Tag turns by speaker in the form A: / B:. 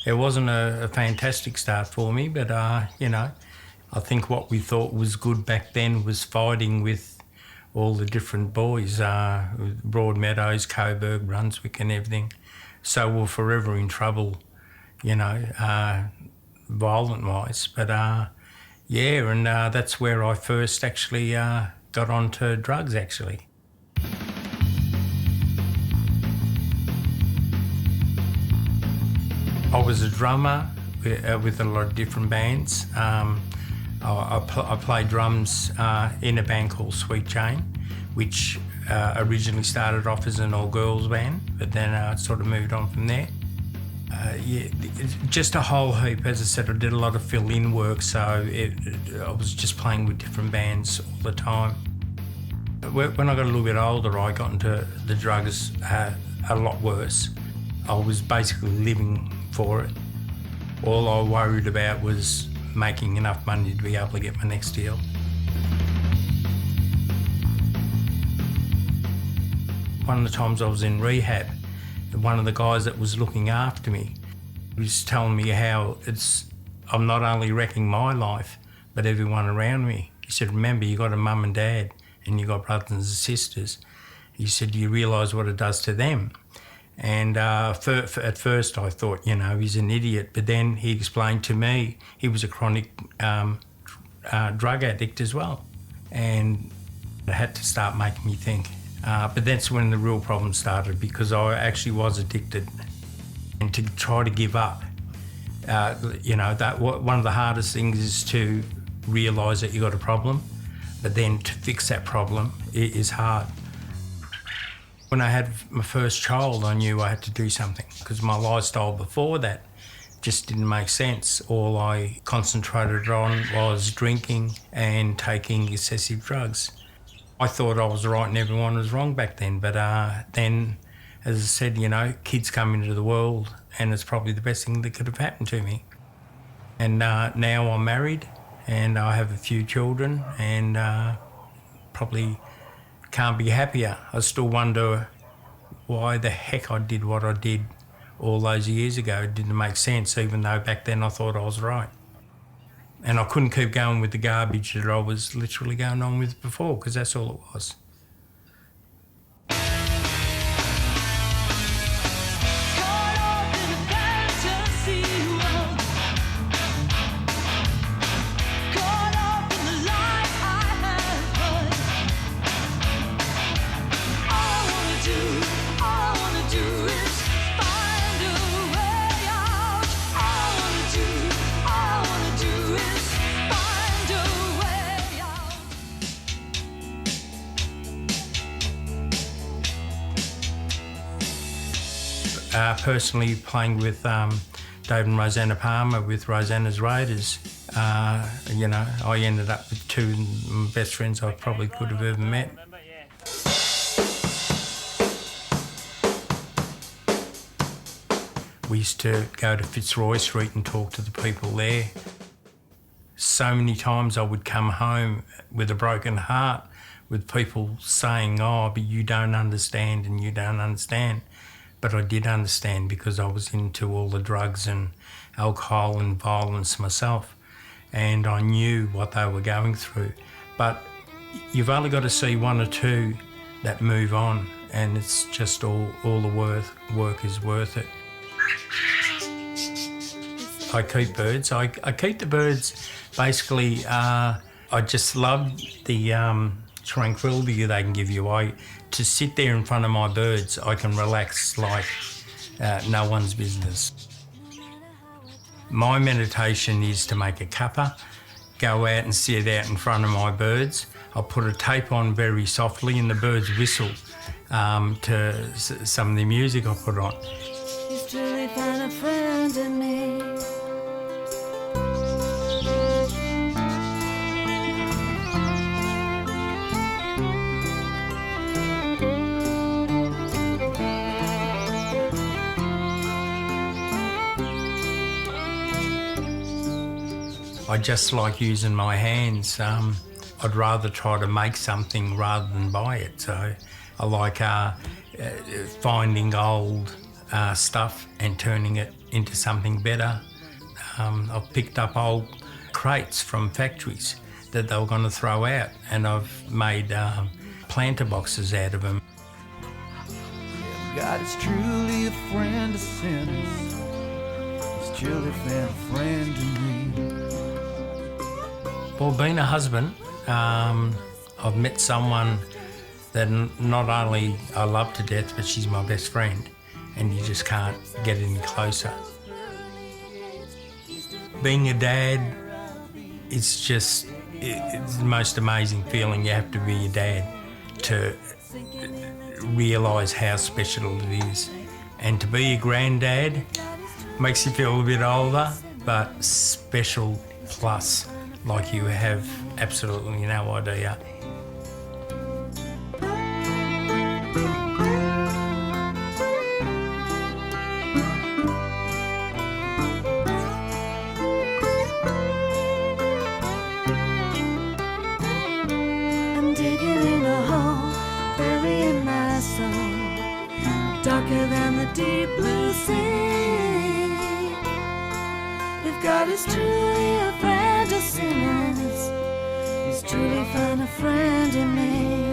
A: It wasn't a fantastic start for me, but, you know, I think what we thought was good back then was fighting with all the different boys, Broadmeadows, Coburg, Brunswick and everything. So we're forever in trouble, you know, violent-wise. But, yeah, and that's where I first actually got onto drugs, actually. I was a drummer with a lot of different bands. I played drums in a band called Sweet Jane, which originally started off as an all-girls band, but then sort of moved on from there. Yeah, just a whole heap. As I said, I did a lot of fill-in work, so I was just playing with different bands all the time. When I got a little bit older, I got into the drugs a lot worse. I was basically living for it. All I worried about was making enough money to be able to get my next deal. One of the times I was in rehab, one of the guys that was looking after me was telling me how I'm not only wrecking my life, but everyone around me. He said, remember, you got a mum and dad and you got brothers and sisters. He said, do you realise what it does to them? And at first I thought, you know, he's an idiot. But then he explained to me he was a chronic drug addict as well. And it had to start making me think. But that's when the real problem started, because I actually was addicted. And to try to give up, you know, one of the hardest things is to realise that you've got a problem, but then to fix that problem is hard. When I had my first child, I knew I had to do something, because my lifestyle before that just didn't make sense. All I concentrated on was drinking and taking excessive drugs. I thought I was right and everyone was wrong back then, but then, as I said, you know, kids come into the world and it's probably the best thing that could have happened to me. And now I'm married and I have a few children and probably can't be happier. I still wonder why the heck I did what I did all those years ago. It didn't make sense, even though back then I thought I was right. And I couldn't keep going with the garbage that I was literally going on with before, because that's all it was. Personally, playing with Dave and Rosanna Palmer with Rosanna's Raiders, you know, I ended up with two of my best friends I probably could have ever met. We used to go to Fitzroy Street and talk to the people there. So many times I would come home with a broken heart, with people saying, oh, but you don't understand and you don't understand. But I did understand, because I was into all the drugs and alcohol and violence myself, and I knew what they were going through. But you've only got to see one or two that move on, and it's just all the work is worth it. I keep birds. I keep the birds basically. I just love the tranquility they can give you. To sit there in front of my birds, I can relax like no one's business. My meditation is to make a cuppa, go out and sit out in front of my birds. I'll put a tape on very softly and the birds whistle to some of the music I put on.
B: He's truly found a friend in me.
A: I just like using my hands. I'd rather try to make something rather than buy it. So I like finding old stuff and turning it into something better. I've picked up old crates from factories that they were going to throw out, and I've made planter boxes out of them.
C: God is truly a friend to sinners. He's truly been a friend to me.
A: Well, being a husband, I've met someone that not only I love to death, but she's my best friend, and you just can't get any closer. Being a dad, it's the most amazing feeling. You have to be a dad to realise how special it is. And to be a granddad makes you feel a bit older, but special plus, like you have absolutely no idea.
B: I'm digging in a hole, burying my soul, darker than the deep blue sea. If God is truly a friend to sinners, He's truly found a friend in me.